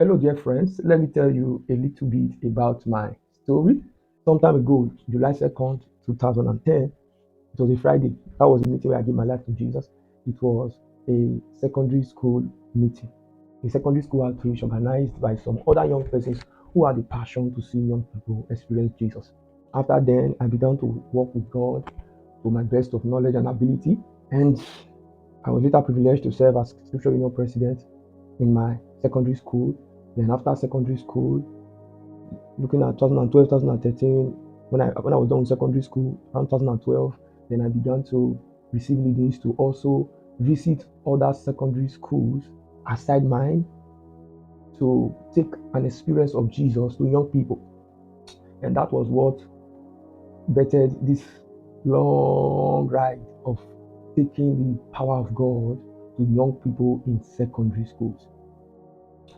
Hello, dear friends. Let me tell you a little bit about my story. Some time ago, July 2nd, 2010, it was a Friday. That was the meeting where I gave my life to Jesus. It was a secondary school meeting, a secondary school outreach organized by some other young persons who had the passion to see young people experience Jesus. After then, I began to work with God to my best of knowledge and ability. And I was later privileged to serve as Scripture Union President in my secondary school. Then after secondary school, looking at 2012, 2013, when I was done with secondary school, around 2012, then I began to receive leadings to also visit other secondary schools aside mine to take an experience of Jesus to young people. And that was what bettered this long ride of taking the power of God to young people in secondary schools.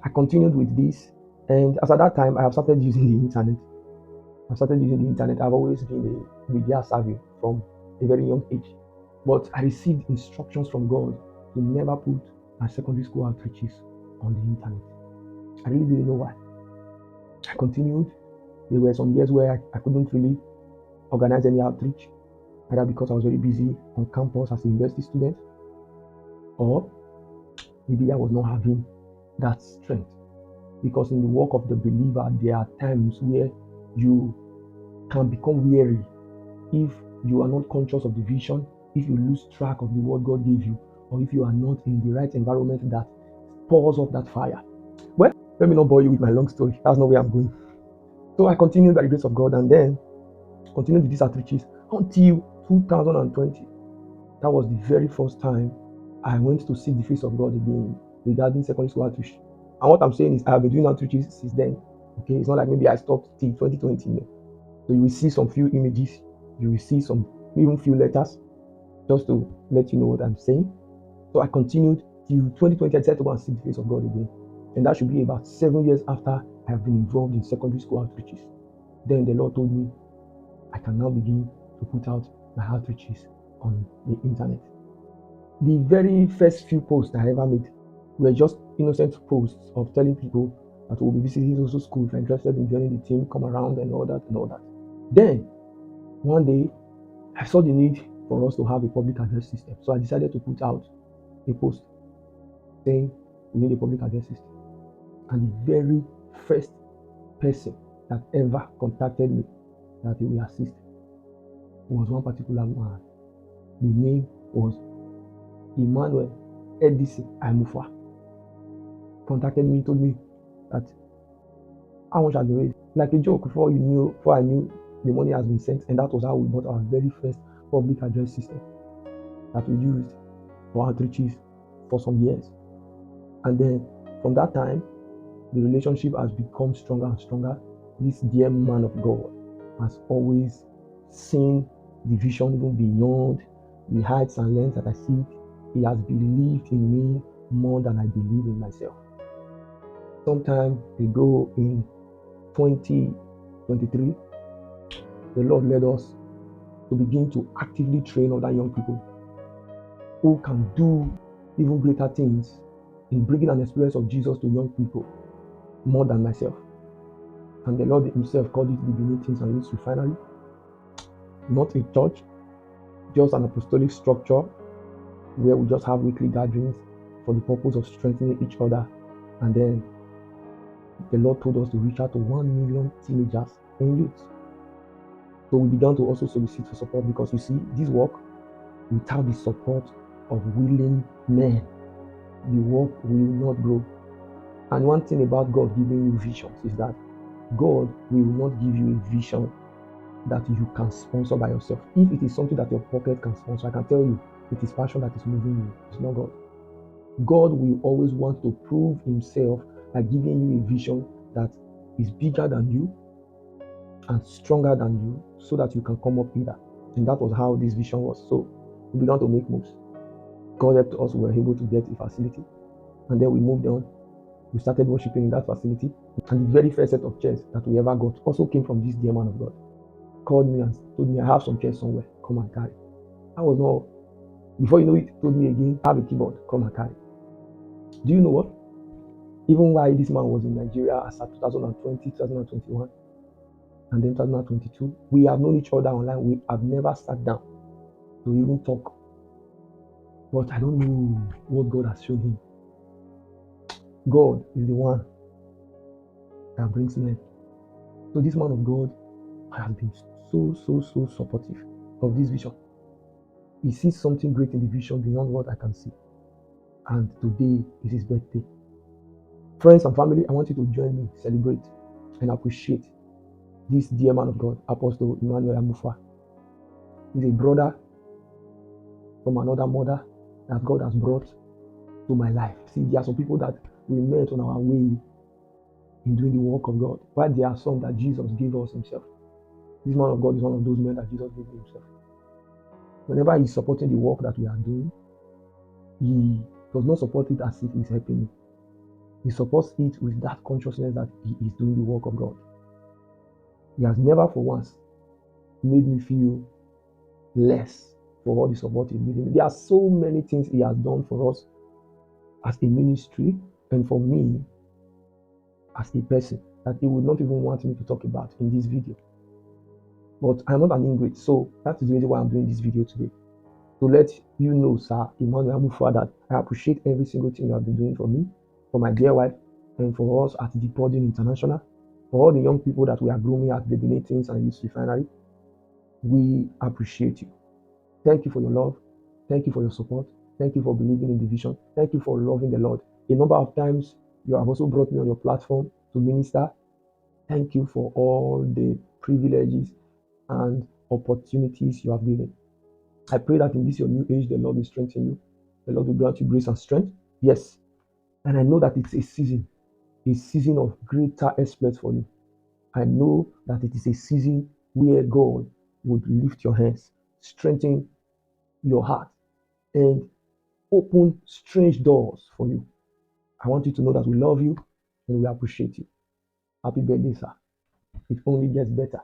I continued with this, and as at that time, I have started using the internet. I started using the internet. I've always been a media savvy from a very young age. But I received instructions from God to never put my secondary school outreaches on the internet. I really didn't know why. I continued. There were some years where I couldn't really organize any outreach, either because I was very busy on campus as a university student, or maybe I was not having that strength. Because in the work of the believer, there are times where you can become weary if you are not conscious of the vision, if you lose track of the word God gave you, or if you are not in the right environment that pours up that fire. Well, let me not bore you with my long story. That's not where I'm going. So I continued by the grace of God and then continued with these outreaches until 2020. That was the very first time I went to seek the face of God again regarding secondary school outreach. And what I'm saying is I have been doing outreaches since then. Okay, it's not like maybe I stopped till 2020. No. So you will see some few images, you will see some even few letters, just to let you know what I'm saying. So I continued till 2020. I decided to go and seek the face of God again. And that should be about 7 years after I have been involved in secondary school outreaches. Then the Lord told me I can now begin to put out my outreaches on the internet. The very first few posts I ever made were just innocent posts of telling people that we'll be visiting also school. If you're interested in joining the team, come around and all that and all that. Then one day I saw the need for us to have a public address system. So I decided to put out a post saying we need a public address system. And the very first person that ever contacted me that he will assist was one particular man. The name was Emmanuel Aimufua. Contacted me, told me that how much had been raised. Like a joke, before I knew the money has been sent, and that was how we bought our very first public address system that we used for outreaches for some years. And then from that time, the relationship has become stronger and stronger. This dear man of God has always seen the vision even beyond the heights and lengths that I see. He has believed in me more than I believe in myself. Sometime ago in 2023, the Lord led us to begin to actively train other young people who can do even greater things in bringing an experience of Jesus to young people more than myself. And the Lord himself called it the Beneath Things and Youth Refinery. Not a church, just an apostolic structure where we just have weekly gatherings for the purpose of strengthening each other. And then the Lord told us to reach out to 1 million teenagers and youth. So we began to also solicit for support, because you see, this work, without the support of willing men, the work will not grow. And one thing about God giving you visions is that God will not give you a vision that you can sponsor by yourself. If it is something that your pocket can sponsor, I can tell you, it is passion that is moving you. It's not God. God will always want to prove himself by giving you a vision that is bigger than you and stronger than you, so that you can come up with that. And that was how this vision was. So we began to make moves. God helped us. We were able to get a facility. And then we moved on. We started worshiping in that facility. And the very first set of chairs that we ever got also came from this dear man of God. Called me and told me, I have some chairs somewhere. Come and carry. I was not, before you know it, told me again, I have a keyboard. Come and carry. Do you know what? Even while this man was in Nigeria as at 2020, 2021, and then 2022, we have known each other online. We have never sat down to even talk. But I don't know what God has shown him. God is the one that brings men. So this man of God has been so supportive of this vision. He sees something great in the vision beyond what I can see. And today is his birthday. Friends and family, I want you to join me, celebrate and appreciate this dear man of God, Apostle Emmanuel Aimufua. He's a brother from another mother that God has brought to my life. See, there are some people that we met on our way in doing the work of God, but there are some that Jesus gave us himself. This man of God is one of those men that Jesus gave himself. Whenever he's supporting the work that we are doing, he does not support it as if he's helping me. He supports it with that consciousness that he is doing the work of God. He has never for once made me feel less for all the support he's giving me. There are so many things he has done for us as a ministry and for me as a person that he would not even want me to talk about in this video. But I'm not an ingrate, so that is the reason why I'm doing this video today. To let you know, sir, Emmanuel Aimufua, that I appreciate every single thing you have been doing for me, for my dear wife, and for us at the Podin International, for all the young people that we are grooming at the Benetins and Youth Refinery. We appreciate you. Thank you for your love. Thank you for your support. Thank you for believing in the vision. Thank you for loving the Lord. A number of times you have also brought me on your platform to minister. Thank you for all the privileges and opportunities you have given. I pray that in this your new age, the Lord will strengthen you. The Lord will grant you grace and strength. Yes. And I know that it's a season of greater exploits for you. I know that it is a season where God would lift your hands, strengthen your heart, and open strange doors for you. I want you to know that we love you and we appreciate you. Happy birthday, sir. It only gets better.